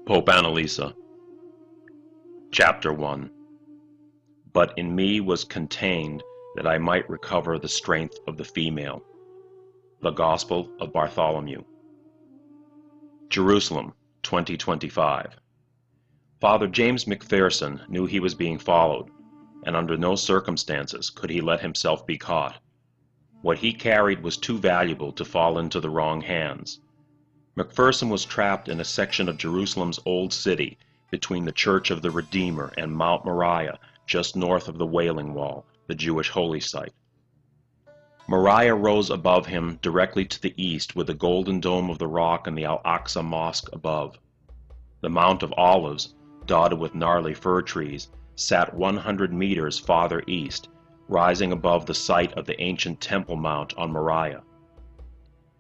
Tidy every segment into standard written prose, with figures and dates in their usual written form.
Pope Annalisa. Chapter 1. But in me was contained that I might recover the strength of the female. The Gospel of Bartholomew. Jerusalem, 2025. Father James McPherson knew he was being followed, and under no circumstances could he let himself be caught. What he carried was too valuable to fall into the wrong hands. McPherson was trapped in a section of Jerusalem's Old City between the Church of the Redeemer and Mount Moriah, just north of the Wailing Wall, the Jewish holy site. Moriah rose above him directly to the east with the golden dome of the rock and the Al-Aqsa Mosque above. The Mount of Olives, dotted with gnarly fir trees, sat 100 meters farther east, rising above the site of the ancient Temple Mount on Moriah.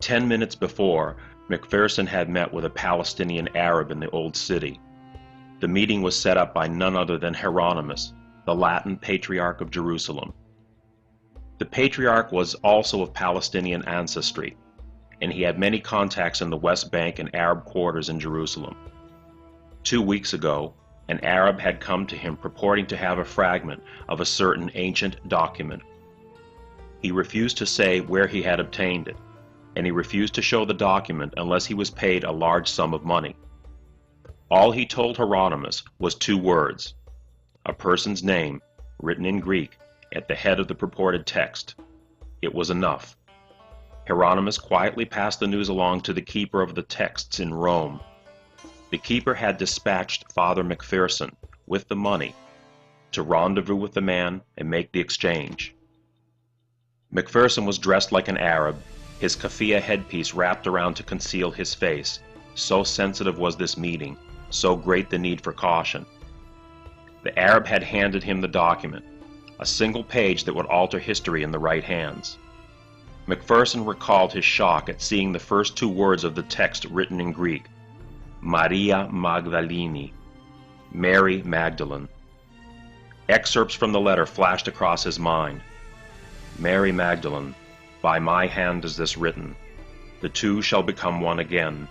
10 minutes before, McPherson had met with a Palestinian Arab in the Old City. The meeting was set up by none other than Hieronymus, the Latin Patriarch of Jerusalem. The Patriarch was also of Palestinian ancestry, and he had many contacts in the West Bank and Arab quarters in Jerusalem. 2 weeks ago, an Arab had come to him purporting to have a fragment of a certain ancient document. He refused to say where he had obtained it, and he refused to show the document unless he was paid a large sum of money. All he told Hieronymus was 2 words, a person's name, written in Greek, at the head of the purported text. It was enough. Hieronymus quietly passed the news along to the keeper of the texts in Rome. The keeper had dispatched Father McPherson with the money to rendezvous with the man and make the exchange. McPherson was dressed like an Arab, his keffiyeh headpiece wrapped around to conceal his face. So sensitive was this meeting, so great the need for caution. The Arab had handed him the document, a single page that would alter history in the right hands. McPherson recalled his shock at seeing the first 2 words of the text written in Greek, Maria Magdalene, Mary Magdalene. Excerpts from the letter flashed across his mind. Mary Magdalene, by my hand is this written. The 2 shall become one again.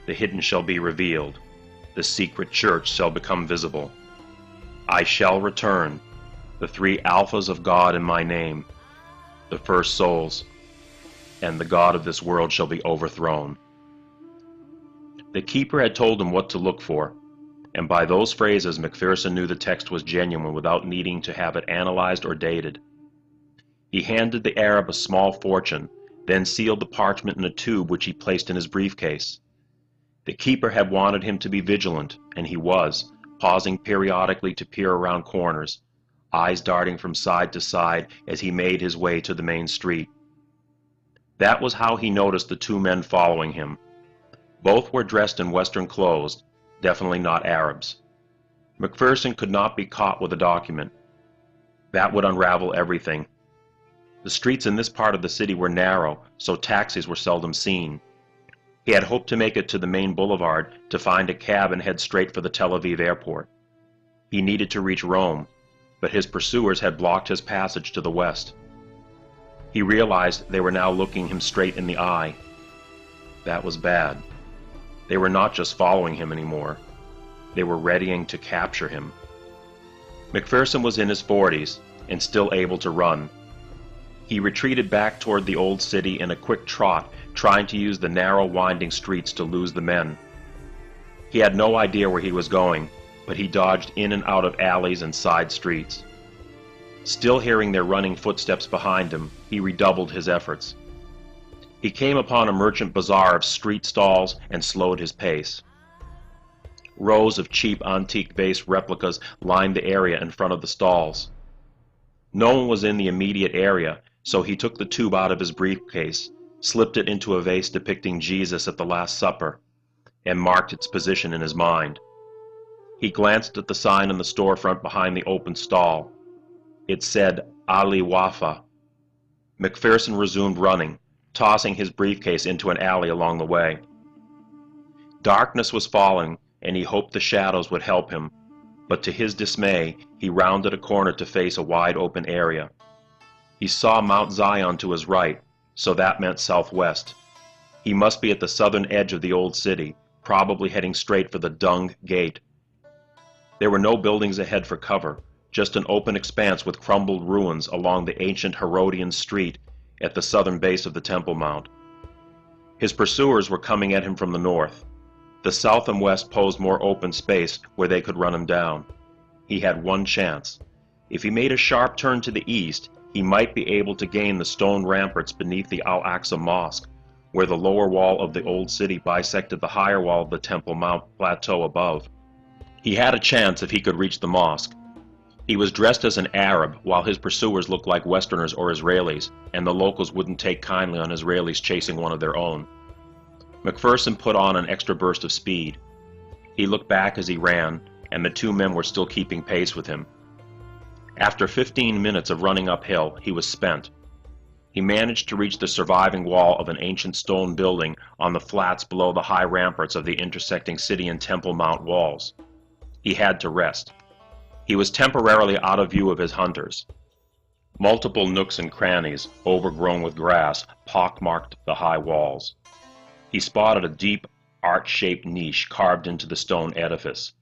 The hidden shall be revealed. The secret church shall become visible. I shall return. The 3 alphas of God in my name. The first souls. And the God of this world shall be overthrown. The keeper had told him what to look for, and by those phrases McPherson knew the text was genuine without needing to have it analyzed or dated. He handed the Arab a small fortune, then sealed the parchment in a tube which he placed in his briefcase. The keeper had wanted him to be vigilant, and he was, pausing periodically to peer around corners, eyes darting from side to side as he made his way to the main street. That was how he noticed the 2 men following him. Both were dressed in Western clothes, definitely not Arabs. McPherson could not be caught with a document. That would unravel everything. The streets in this part of the city were narrow, so taxis were seldom seen. He had hoped to make it to the main boulevard to find a cab and head straight for the Tel Aviv airport. He needed to reach Rome, but his pursuers had blocked his passage to the west. He realized they were now looking him straight in the eye. That was bad. They were not just following him anymore. They were readying to capture him. McPherson was in his 40s and still able to run. He retreated back toward the Old City in a quick trot, trying to use the narrow, winding streets to lose the men. He had no idea where he was going, but he dodged in and out of alleys and side streets. Still hearing their running footsteps behind him, he redoubled his efforts. He came upon a merchant bazaar of street stalls and slowed his pace. Rows of cheap antique vase replicas lined the area in front of the stalls. No one was in the immediate area, so he took the tube out of his briefcase, slipped it into a vase depicting Jesus at the Last Supper, and marked its position in his mind. He glanced at the sign in the storefront behind the open stall. It said, Ali Wafa. McPherson resumed running, tossing his briefcase into an alley along the way. Darkness was falling, and he hoped the shadows would help him, but to his dismay, he rounded a corner to face a wide open area. He saw Mount Zion to his right, so that meant southwest. He must be at the southern edge of the Old City, probably heading straight for the Dung Gate. There were no buildings ahead for cover, just an open expanse with crumbled ruins along the ancient Herodian street at the southern base of the Temple Mount. His pursuers were coming at him from the north. The south and west posed more open space where they could run him down. He had one chance. If he made a sharp turn to the east, he might be able to gain the stone ramparts beneath the Al-Aqsa Mosque, where the lower wall of the old city bisected the higher wall of the Temple Mount plateau above. He had a chance if he could reach the mosque. He was dressed as an Arab, while his pursuers looked like Westerners or Israelis, and the locals wouldn't take kindly on Israelis chasing one of their own. McPherson put on an extra burst of speed. He looked back as he ran, and the two men were still keeping pace with him. After 15 minutes of running uphill, he was spent. He managed to reach the surviving wall of an ancient stone building on the flats below the high ramparts of the intersecting city and Temple Mount walls. He had to rest. He was temporarily out of view of his hunters. Multiple nooks and crannies, overgrown with grass, pockmarked the high walls. He spotted a deep, arch-shaped niche carved into the stone edifice.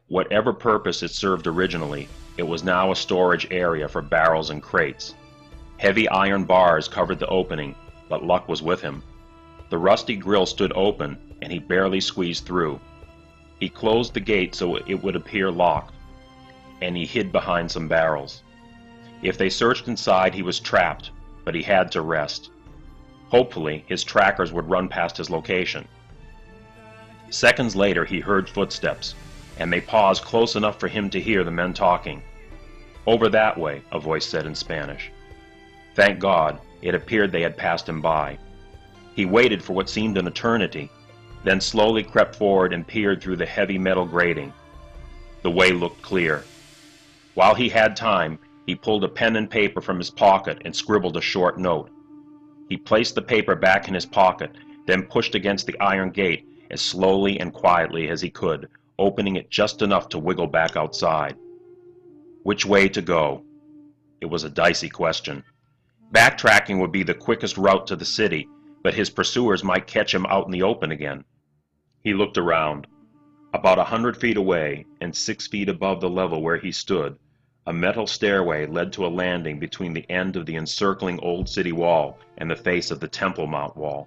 Whatever purpose it served originally, it was now a storage area for barrels and crates. Heavy iron bars covered the opening, but luck was with him. The rusty grill stood open, and he barely squeezed through. He closed the gate so it would appear locked, and he hid behind some barrels. If they searched inside, he was trapped, but he had to rest. Hopefully, his trackers would run past his location. Seconds later, he heard footsteps, and they paused close enough for him to hear the men talking. "Over that way," a voice said in Spanish. Thank God, it appeared they had passed him by. He waited for what seemed an eternity, then slowly crept forward and peered through the heavy metal grating. The way looked clear. While he had time, he pulled a pen and paper from his pocket and scribbled a short note. He placed the paper back in his pocket, then pushed against the iron gate as slowly and quietly as he could, opening it just enough to wiggle back outside. Which way to go? It was a dicey question. Backtracking would be the quickest route to the city, but his pursuers might catch him out in the open again. He looked around. About 100 feet away, and 6 feet above the level where he stood, a metal stairway led to a landing between the end of the encircling old city wall and the face of the Temple Mount wall.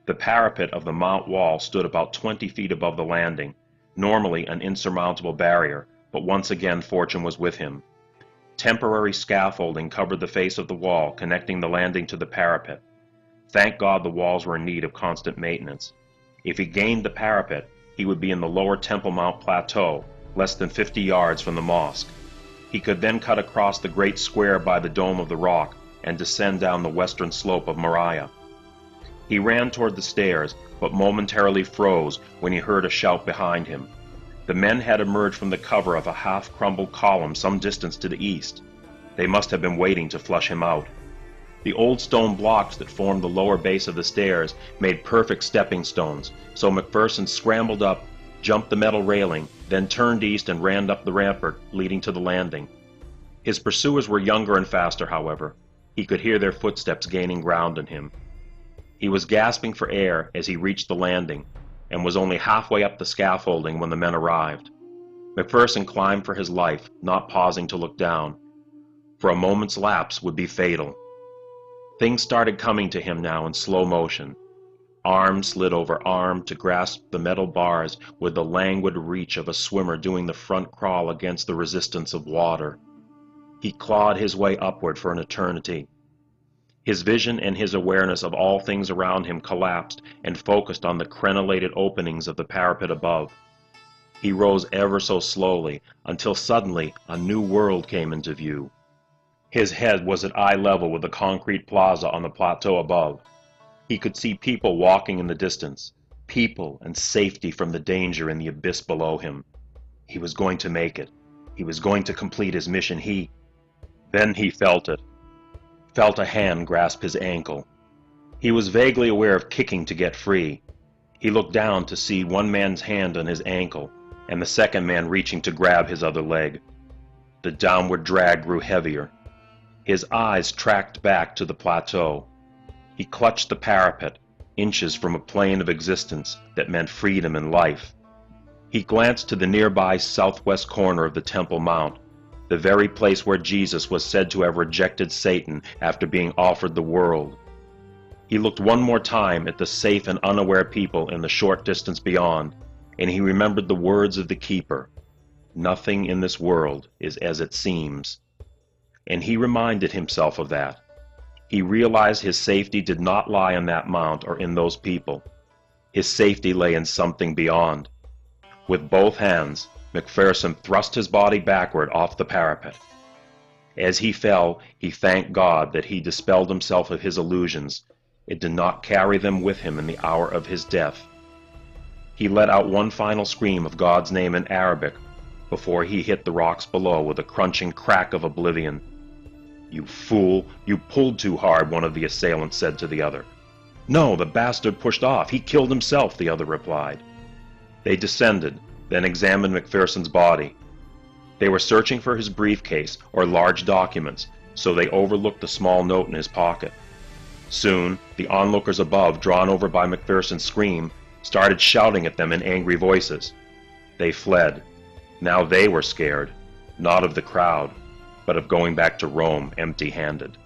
The parapet of the Mount wall stood about 20 feet above the landing, normally an insurmountable barrier, but once again fortune was with him. Temporary scaffolding covered the face of the wall, connecting the landing to the parapet. Thank God the walls were in need of constant maintenance. If he gained the parapet, he would be in the lower Temple Mount plateau, less than 50 yards from the mosque. He could then cut across the great square by the Dome of the Rock and descend down the western slope of Moriah. He ran toward the stairs, but momentarily froze when he heard a shout behind him. The men had emerged from the cover of a half-crumbled column some distance to the east. They must have been waiting to flush him out. The old stone blocks that formed the lower base of the stairs made perfect stepping stones, so McPherson scrambled up, jumped the metal railing, then turned east and ran up the rampart leading to the landing. His pursuers were younger and faster, however. He could hear their footsteps gaining ground on him. He was gasping for air as he reached the landing, and was only halfway up the scaffolding when the men arrived. McPherson climbed for his life, not pausing to look down. For a moment's lapse would be fatal. Things started coming to him now in slow motion. Arm slid over arm to grasp the metal bars with the languid reach of a swimmer doing the front crawl against the resistance of water. He clawed his way upward for an eternity. His vision and his awareness of all things around him collapsed and focused on the crenellated openings of the parapet above. He rose ever so slowly until suddenly a new world came into view. His head was at eye level with the concrete plaza on the plateau above. He could see people walking in the distance, people and safety from the danger in the abyss below him. He was going to make it. He was going to complete his mission. Then he felt it. Felt a hand grasp his ankle. He was vaguely aware of kicking to get free. He looked down to see one man's hand on his ankle, and the second man reaching to grab his other leg. The downward drag grew heavier. His eyes tracked back to the plateau. He clutched the parapet, inches from a plane of existence that meant freedom and life. He glanced to the nearby southwest corner of the Temple Mount, the very place where Jesus was said to have rejected Satan after being offered the world. He looked one more time at the safe and unaware people in the short distance beyond, and he remembered the words of the keeper, "Nothing in this world is as it seems." And he reminded himself of that. He realized his safety did not lie on that mount or in those people. His safety lay in something beyond. With both hands, McPherson thrust his body backward off the parapet. As he fell, he thanked God that he dispelled himself of his illusions. It did not carry them with him in the hour of his death. He let out one final scream of God's name in Arabic before he hit the rocks below with a crunching crack of oblivion. "You fool, you pulled too hard," one of the assailants said to the other. "No, the bastard pushed off. He killed himself," the other replied. They descended, then examined McPherson's body. They were searching for his briefcase or large documents, so they overlooked the small note in his pocket. Soon, the onlookers above, drawn over by McPherson's scream, started shouting at them in angry voices. They fled. Now they were scared, not of the crowd, but of going back to Rome empty-handed.